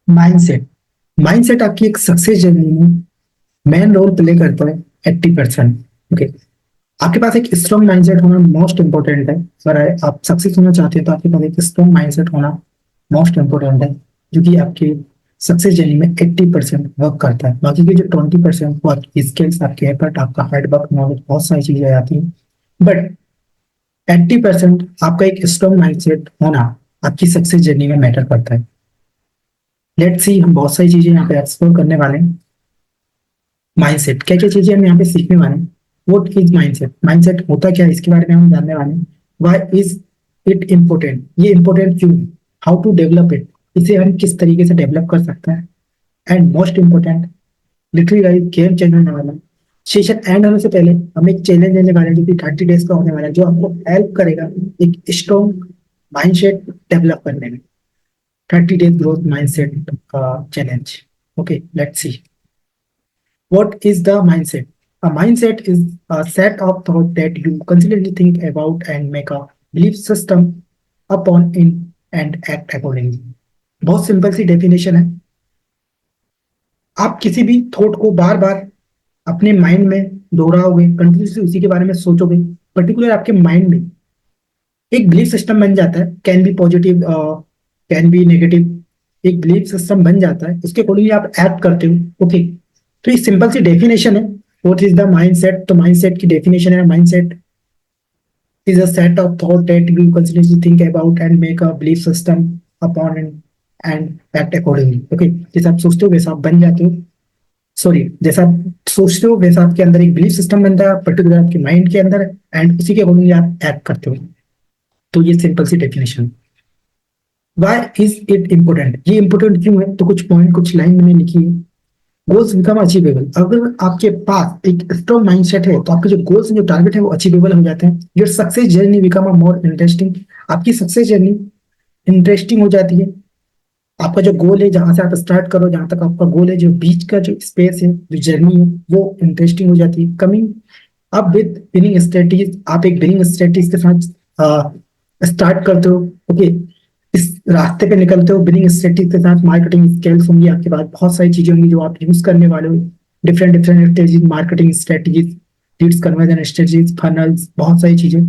Mindset. Mindset आपकी एक success journey में मेन रोल प्ले करता है 80%। ओके, आपके पास एक स्ट्रॉन्ग माइंडसेट होना मोस्ट इंपॉर्टेंट है। अगर आप सक्सेस होना चाहते हैं तो आपके पास एक स्ट्रॉन्ग माइंडसेट होना मोस्ट इंपॉर्टेंट है, जो कि आपके सक्सेस जर्नी में 80% वर्क करता है। बाकी के जो 20% वो आपकी स्किल्स, आपके एफर्ट, आपका हार्ड वर्क, नॉलेज, बहुत सारी चीजें आती हैं। बट 80% आपका एक स्ट्रॉन्ग माइंडसेट होना आपकी सक्सेस जर्नी में मैटर करता है। लेट्स सी, हम बहुत सारी चीजें यहाँ पे एक्सप्लोर करने वाले हैं। माइंडसेट, क्या क्या चीजें हम यहाँ पे सीखने वाले हैं। व्हाट इज माइंडसेट, माइंडसेट होता क्या है, इसके बारे में हम जानने वाले हैं। व्हाई इज इट इम्पोर्टेंट, ये इम्पोर्टेंट क्यों है। हाउ टू डेवलप इट, इसे हम किस तरीके से डेवलप कर सकते हैं। And most important, literally guys game change होने वाला है। सेशन एंड होने से पहले हम एक चैलेंज लेने वाले हैं, जो कि 30 डेज का होने वाला है, जो आपको हेल्प करेगा एक स्ट्रॉन्ग माइंडसेट डेवलप करने में। 30 days growth mindset challenge. Okay, let's see. What is the mindset? A mindset is a set of thoughts that you constantly think about and make a belief system upon in and act accordingly. बहुत simple सी definition है। आप किसी भी thought को बार बार अपने mind में दोहराओगे, continuously उसी के बारे में सोचोगे, पर्टिकुलर आपके माइंड में एक बिलीफ सिस्टम बन जाता है। Can be positive, can be negative. एक बिलीफ सिस्टम बन जाता है, उसके अकॉर्डिंगली आप एक्ट करते हो। ओके, तो ये सिंपल सी डेफिनेशन है। व्हाट इज द माइंडसेट, तो माइंडसेट की डेफिनेशन है, mindset is a set of thought that you continuously think about and make a belief system upon and act accordingly. Okay, जैसा आप सोचते हो वैसा आप बन जाते हो। सॉरी, जैसा आप सोचते हो वैसा आपके अंदर एक बिलीफ सिस्टम बनता है, पर्टिकुलर आपके माइंड के अंदर, एंड उसी के अकॉर्डिंगली आप एक्ट करते हो। तो ये सिंपल सी definition. Why is it important, ये इंपोर्टेंट क्यों है, तो कुछ पॉइंट, कुछ लाइन मैंने लिखी है। गोल्स बिकम अचीवेबल, अगर आपके पास एक स्ट्रॉन्ग माइंडसेट है तो आपके जो गोल्स हैं, जो टारगेट है, वो अचीवेबल हो जाते हैं। Your success journey become a more interesting, आपकी सक्सेस जर्नी इंटरेस्टिंग हो जाती है। आपका जो गोल है, जहां से आप स्टार्ट करो, जहां तक आपका गोल है, जो बीच का जो स्पेस है, जो जर्नी है, वो इंटरेस्टिंग हो जाती है। कमिंग अब विद विनिंग स्ट्रेटजीज, आप एक विनिंग स्ट्रेटजीज के साथ स्टार्ट करते हो। ओके, इस रास्ते पे निकलते हो विनिंग स्ट्रेटजीज के साथ। मार्केटिंग स्किल्स होंगी आपके पास, बहुत सारी चीजें होंगी जो आप यूज करने वाले हो। Different different strategies, marketing strategies, leads conversion strategies, funnels, बहुत सारी चीजें।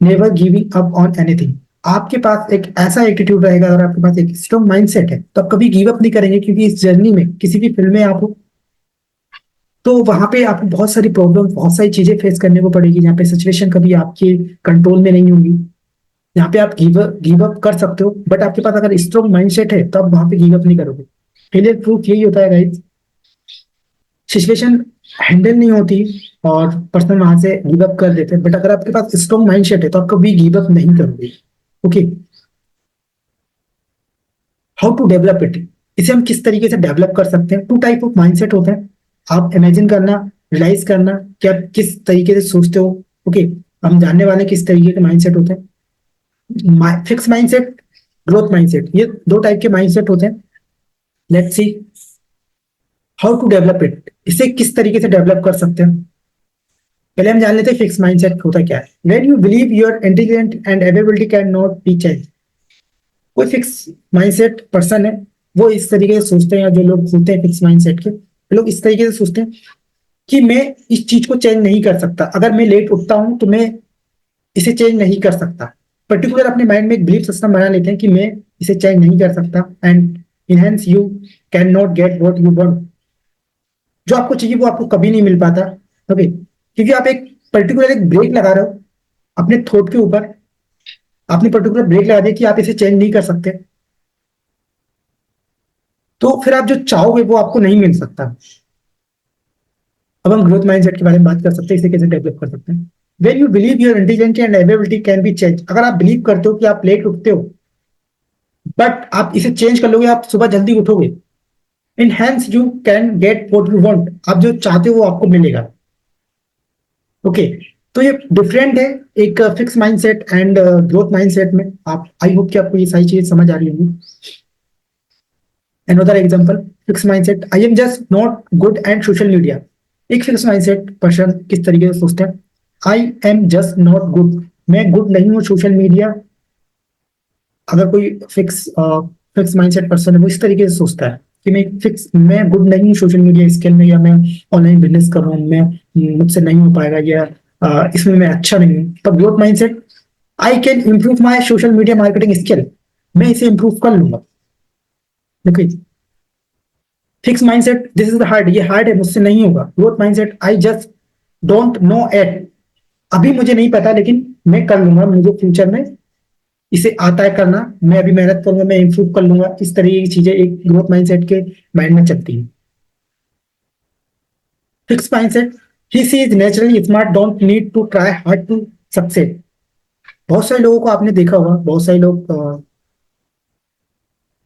Never giving up on anything, आपके पास एक ऐसा एटीट्यूड रहेगा, अगर आपके पास एक स्ट्रॉन्ग माइंडसेट है तो आप कभी गिव अप नहीं करेंगे। क्योंकि इस जर्नी में, किसी भी फील्ड में आप हो, तो वहां पे आपको बहुत सारी प्रॉब्लम, बहुत सारी चीजें फेस करने को पड़ेगी, जहाँ पे सिचुएशन कभी आपके कंट्रोल में नहीं होंगी। यहाँ पे आप गिव अप कर सकते हो, बट आपके पास अगर स्ट्रॉन्ग माइंडसेट है तो आप वहां पे गिव अप नहीं करोगे। फेलियर प्रूफ यही होता है गाइस, सिचुएशन हैंडल नहीं होती और पर्सन वहां से गिव अप कर देते हैं। बट अगर आपके पास स्ट्रॉन्ग माइंडसेट है तो आप कभी गिव अप नहीं करोगे। Okay, how to develop it, इसे हम किस तरीके से डेवलप कर सकते हैं। टू टाइप ऑफ माइंडसेट होते हैं। आप इमेजिन करना, रियलाइज करना कि आप किस तरीके से सोचते हो। ओके, हम जानने वाले हैं किस तरीके के माइंडसेट होते हैं। फिक्स माइंडसेट, ग्रोथ माइंडसेट, ये दो टाइप के माइंडसेट होते हैं। Let's see how to develop it, इसे किस तरीके से डेवलप कर सकते हैं। पहले हम जान लेते हैं फिक्स माइंडसेट होता क्या है। When you believe your intelligent and ability can not be change, कोई फिक्स माइंडसेट पर्सन है, वो इस तरीके से सोचते हैं, या जो लोग सोचते हैं फिक्स माइंडसेट के, वो लोग इस तरीके से सोचते हैं कि मैं इस चीज को चेंज नहीं कर सकता। अगर मैं लेट उठता हूं तो मैं इसे चेंज नहीं कर सकता। पर्टिकुलर अपने माइंड में एक बिलीफ सिस्टम बना लेते हैं कि मैं इसे चेंज नहीं कर सकता। And enhance you can not gate what you want, जो आपको चाहिए वो आपको कभी नहीं मिल पाता। ओके, क्योंकि आप एक पर्टिकुलर एक ब्रेक लगा रहे हो अपने थॉट के ऊपर। आपने पर्टिकुलर ब्रेक लगा दिया कि आप इसे चेंज नहीं कर सकते, तो फिर आप जो चाहोगे वो आपको नहीं मिल सकता। अब हम ग्रोथ माइंडसेट के बारे में बात कर सकते हैं, इसे कैसे डेवलप कर सकते हैं। When you believe your intelligent and ability can be change, अगर आप बिलीव करते हो कि आप लेट उठते हो, बट आप इसे चेंज कर लोगे, आप सुबह जल्दी उठोगे। In hence you can get what you want, आप जो चाहते हो वो आपको मिलेगा। ओके, तो ये डिफरेंट है एक fix mindset and growth mindset में। आप, आई होप कि आपको ये सारी चीजें समझ आ रही होंगी। Another example, fixed mindset, I am just not good at social media. एक फिक्स माइंडसेट पर्सन किस तरीके से सोचते हैं, I am just not good, मैं गुड नहीं हूँ सोशल मीडिया। अगर कोई फिक्स फिक्स माइंडसेट पर्सन है वो इस तरीके से सोचता है कि मैं गुड नहीं हूँ सोशल मीडिया स्किल में, या मैं ऑनलाइन बिजनेस कर रहा हूँ, मैं मुझसे नहीं हो पाएगा, या इसमें मैं अच्छा नहीं हूँ। तो growth mindset, I can improve my social media marketing skill, मैं इसे इम्प्रूव कर लूंगा। Okay, fix mindset, this is hard, ये हार्ड है, मुझसे नहीं होगा। Growth mindset, I just don't know at, अभी मुझे नहीं पता लेकिन मैं कर लूंगा, मुझे फ्यूचर में इसे आता है करना, मैं अभी मेहनत करूंगा, मैं इंप्रूव कर लूंगा। इस तरीके की चीजें एक ग्रोथ माइंडसेट के माइंड में चलती है। Fix mindset, he she is naturally smart, don't need to try hard to succeed. बहुत सारे लोगों को आपने देखा होगा, बहुत सारे लोग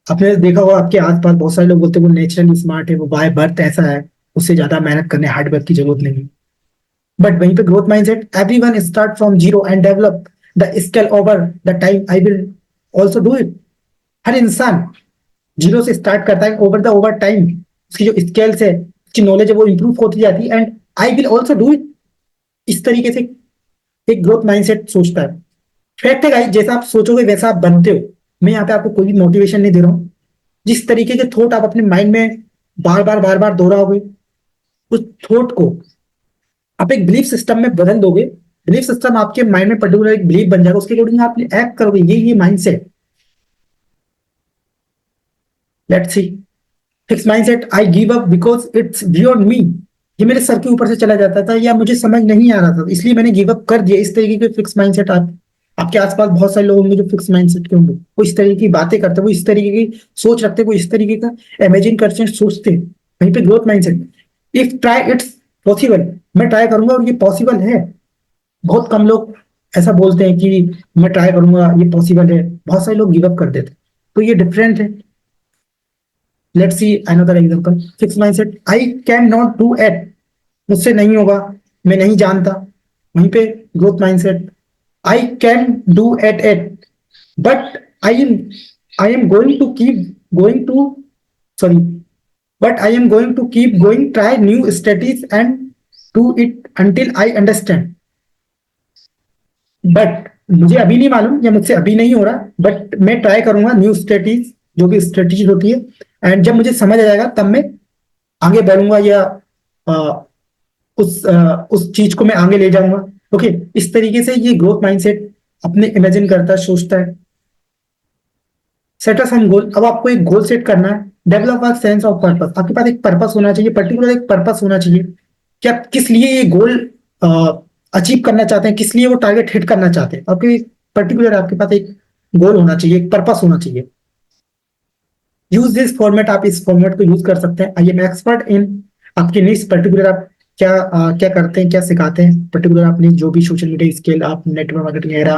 आपने देखा होगा आपके आसपास, बहुत सारे लोग बोलते हैं वो नेचुरली स्मार्ट है, वो बाय बर्थ ऐसा है, उससे ज्यादा मेहनत करने हार्ड वर्क की जरूरत नहीं। बट वहीं पे growth mindset, everyone start from zero and develop the skill over the time, I will also do it. हर इंसान जीरो से स्टार्ट करता है, ओवर टाइम उसकी जो स्किल्स है, उसकी नॉलेज है, वो इंप्रूव होती जाती है, and I will also do it. इस तरीके से एक ग्रोथ माइंडसेट सोचता है। फैक्ट है गाइस, जैसा आप सोचोगे वैसा आप बनते हो। मैं यहाँ पे आपको कोई भी मोटिवेशन नहीं दे रहा हूँ। जिस तरीके के थॉट आप अपने माइंड में बार बार दोहराओगे, उस थॉट को आप एक बिलीफ सिस्टम में बदल दोगे। बिलीफ सिस्टम आपके माइंड में पर्टिकुलर एक बिलीफ बन जाएगा, उसके अकॉर्डिंग आप एक्ट करोगे। ये mindset, let's see. Fix mindset, I give up because it's beyond me, ये मेरे सर के ऊपर से चला जाता था या मुझे समझ नहीं आ रहा था, इसलिए मैंने गिव अप कर दिया। इस तरीके के फिक्स माइंडसेट आप, आपके आसपास बहुत सारे लोग होंगे जो फिक्स माइंडसेट के होंगे, वो इस तरीके की बातें करते हैं, वो इस तरीके की सोच रखते हैं, वो इस तरीके का इमेजिन करते हैं, सोचते हैं। वहीं पे growth mindset, if try it's possible, मैं ट्राई करूंगा और ये पॉसिबल है। बहुत कम लोग ऐसा बोलते हैं कि मैं ट्राई करूंगा ये पॉसिबल है, बहुत सारे लोग गिव अप कर देते हैं। तो ये डिफरेंट है। Let's see another example. Fix mindset, I can not do it, मुझसे नहीं होगा, मैं नहीं जानता। वहीं पे growth mindset, I can do it but I am going to keep going to sorry but I am going to keep going, try new strategies and do it until I understand. But मुझे अभी नहीं मालूम या मुझसे अभी नहीं हो रहा, बट मैं ट्राई करूंगा न्यू स्ट्रेटीज, जो भी स्ट्रेटीज होती है, एंड जब मुझे समझ आ जाएगा तब मैं आगे बढ़ूंगा, या उस चीज को मैं आगे ले जाऊंगा। ओके, इस तरीके से ये ग्रोथ माइंडसेट अपने इमेजिन करता है, सोचता है। सेट अ सम गोल, अब आपको एक गोल सेट करना है। Develop a sense of purpose, आपके पास एक पर्पस होना चाहिए, पर्टिकुलर एक पर्पस होना चाहिए कि आप किस लिए ये गोल अचीव करना चाहते हैं, किस लिए वो टारगेट हिट करना चाहते हैं। आपके पर्टिकुलर आपके पास एक गोल होना चाहिए, एक पर्पस होना चाहिए। यूज दिस फॉर्मेट, आप इस फॉर्मेट को यूज कर सकते हैं। आई एम एक्सपर्ट इन, आपकी निश पर्टिकुलर, आप क्या करते हैं, क्या सिखाते हैं, पर्टिकुलर आपने जो भी सोशल मीडिया स्किल, आप network marketing era,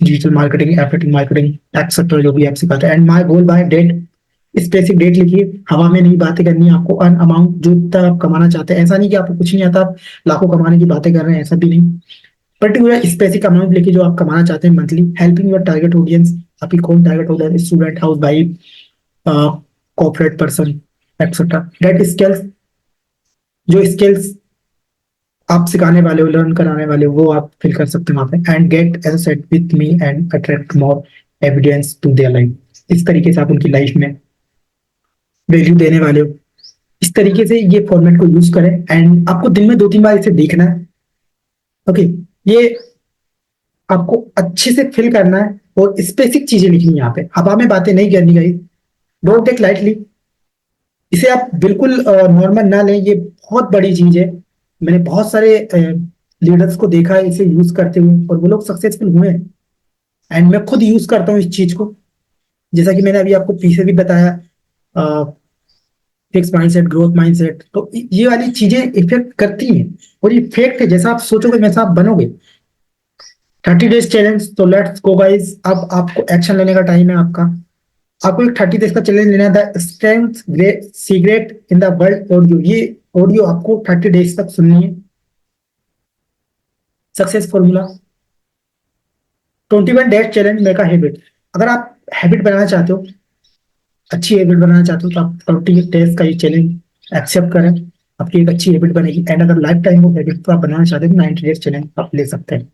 digital marketing, affiliate marketing, etcetera, जो भी आप सिखाते हैं। And my goal by date, specific date लिखिए, हवा में नहीं बातें करनी है आपको। अर्न अमाउंट, जो इतना आप कमाना चाहते हैं, ऐसा नहीं कि आपको कुछ नहीं आता, आप लाखों कमाने की बातें कर रहे हैं, ऐसा भी नहीं। पर्टिकुलर स्पेसिफिक अमाउंट लिखिए जो आप कमाना चाहते हैं monthly. Helping your target audience, आपकी कौन target audience, student, housewife, corporate person, etcetera. Get skills, जो स्किल्स आप सिखाने वाले हो, लर्न कराने वाले हो, वो आप फिल कर सकते हैं वहां पे। And get edge set with me and attract more evidence to their life, इस तरीके से आप उनकी लाइफ में वैल्यू देने वाले हो। इस तरीके से ये फॉर्मेट को यूज करें, एंड आपको दिन में 2-3 बार इसे देखना है। ओके, ये आपको अच्छे से फिल करना है और स्पेसिफिक चीजें लिखनी है यहाँ पे, हवा में बातें नहीं करनी गई। डोंट टेक लाइटली, इसे आप बिल्कुल नॉर्मल ना लें, ये बहुत बड़ी चीज है। मैंने बहुत सारे लीडर्स को देखा है इसे यूज करते हुए, और वो लोग सक्सेसफुल हुए हैं। एंड मैं खुद यूज करता हूँ इस चीज को, जैसा कि मैंने अभी आपको पीछे भी बताया, फिक्स माइंडसेट, ग्रोथ माइंडसेट, तो ये वाली चीजें इफेक्ट करती हैं। और ये फैक्ट है, जैसा आप सोचोगे वैसा आप बनोगे। 30 डेज चैलेंज, तो लेट्स गो गाइस, अब आपको एक्शन लेने का टाइम है आपका। आपको एक 30 डेज का चैलेंज लेना था, strength great secret in the world audio. ये ऑडियो आपको 30 डेज तक सुननी है। Success formula, 21 days challenge make a habit, अगर आप हैबिट बनाना चाहते हो, अच्छी हैबिट बनाना चाहते हो, तो आप 30 डेज का ये चैलेंज एक्सेप्ट करें, आपकी एक अच्छी हैबिट बनेगी। एंड अगर लाइफ टाइम वो हैबिट को आप बनाना चाहते हो, तो 90 डेज चैलेंज आप ले सकते हैं।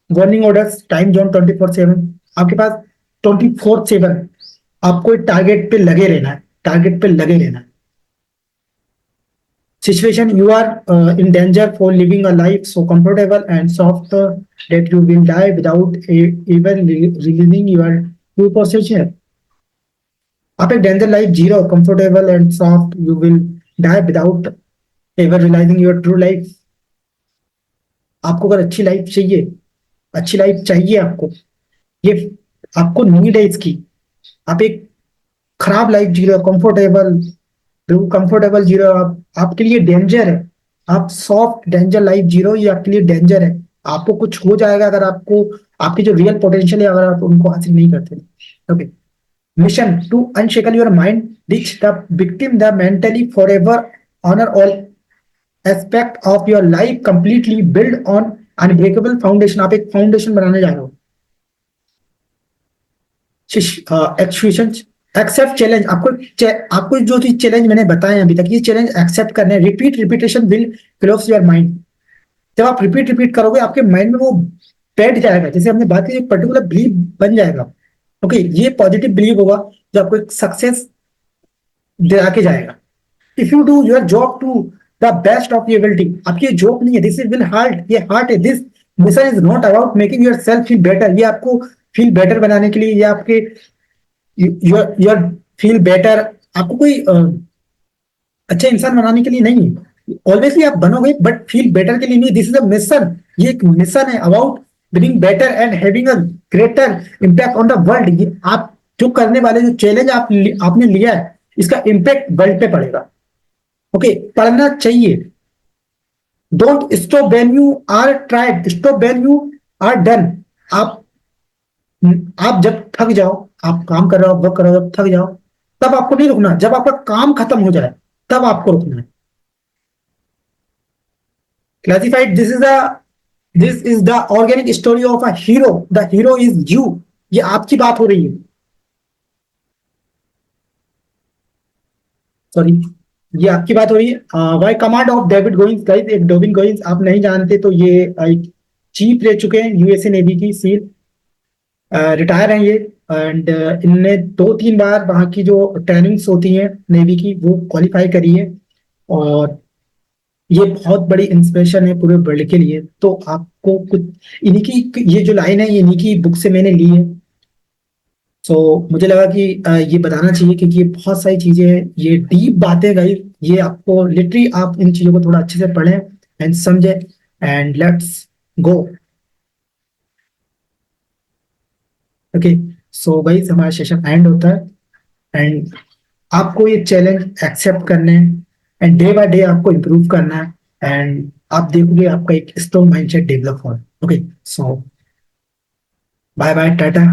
वार्निंग ऑर्डर्स, टाइम जोन 24/7, आपके पास 24/7 आपको टारगेट पे लगे रहना है, टारगेट पे लगे रहना है। Situation, you are in danger for living a life so comfortable and soft that you will die without even releasing your true potential. आप एक डेंजर लाइफ जी रहे हो, comfortable and soft, you will die without ever realising your true life. आपको अगर अच्छी life चाहिए, अच्छी लाइफ चाहिए आपको, ये आपको नीड है इसकी। आप एक खराब लाइफ जी रहे हो, कंफर्टेबल, बिल्कुल कंफर्टेबल जी रहे हो आप, आपके लिए डेंजर है। आप सॉफ्ट डेंजर लाइफ जी रहे हो, ये आपके लिए डेंजर है। आपको कुछ हो जाएगा अगर आपको आपकी जो रियल पोटेंशियल है अगर आप उनको हासिल नहीं करते। Okay, mission to unshackle your mind, reach the victim the mentally forever, honour all aspect of your life, completely build on unbreakable foundation. आप एक फाउंडेशन बनाने जा रहे हो। Execution, accept challenge. आपको जो चीज चैलेंज मैंने बताए अभी तक, ये चैलेंज एक्सेप्ट करने हैं। Repeat repetition will close your mind. जब आप रिपीट रिपीट करोगे आपके माइंड में वो बैठ जाएगा, जैसे हमने बात की, एक पर्टिकुलर बिलीव बन जाएगा। ओके, ये पॉजिटिव बिलीव होगा जो आपको एक सक्सेस दिला के जाएगा। If you do your job to the best of your ability, आपकी जॉब नहीं है, दिस इज विल हार्ट, ये हार्ट है। This mission is not about making yourself feel better, ये आपको फील बेटर बनाने के लिए, ये आपके योर फील बेटर, आपको कोई अच्छा इंसान बनाने के लिए नहीं है। ऑब्वियसली आप बनोगे बट फील बेटर के लिए नहीं। दिस इज अ मिशन, ये एक मिशन है about being better and having a greater impact on the world. ये आप जो करने वाले जो चैलेंज आपने लिया है, इसका इम्पैक्ट वर्ल्ड पे पड़ेगा। ओके, पढ़ना चाहिए। Don't stop when you are tried, stop when you are done. आप आप जब थक जाओ, आप काम कर रहे हो, वर्क कर रहे हो, जब थक जाओ तब आपको नहीं रुकना, जब आपका काम खत्म हो जाए तब आपको रुकना है। Classified, this is the organic story of a hero, the hero is you. ये आपकी बात हो रही है, सॉरी, ये आपकी बात हो रही है। By command of David Goggins, guys, एक डेविड गोइंस आप नहीं जानते तो ये एक चीफ रह चुके हैं यूएसए नेवी की सील, रिटायर हैं ये। एंड इनने 2-3 बार वहाँ की जो ट्रेनिंग्स होती हैं नेवी की वो क्वालिफाई करी है। और ये बहुत बड़ी इंस्पिरेशन है पूरे वर्ल्ड के लिए। तो आपको कुछ इन्हीं की ये जो लाइन है ये इन्हीं की बुक से मैंने ली है। सो मुझे लगा कि ये बताना चाहिए क्योंकि ये बहुत सारी चीजें हैं, ये डीप बातें गई, ये आपको लिटरली आप इन चीजों को थोड़ा अच्छे से पढ़ें एंड समझें। And let's go. Okay, so guys हमारा सेशन एंड होता है एंड आपको ये चैलेंज एक्सेप्ट करने हैं एंड डे बाय डे आपको इम्प्रूव करना है एंड आप देखोगे आपका एक स्ट्रॉन्ग माइंडसेट डेवलप हो। ओके, सो बाय बाय, टाटा।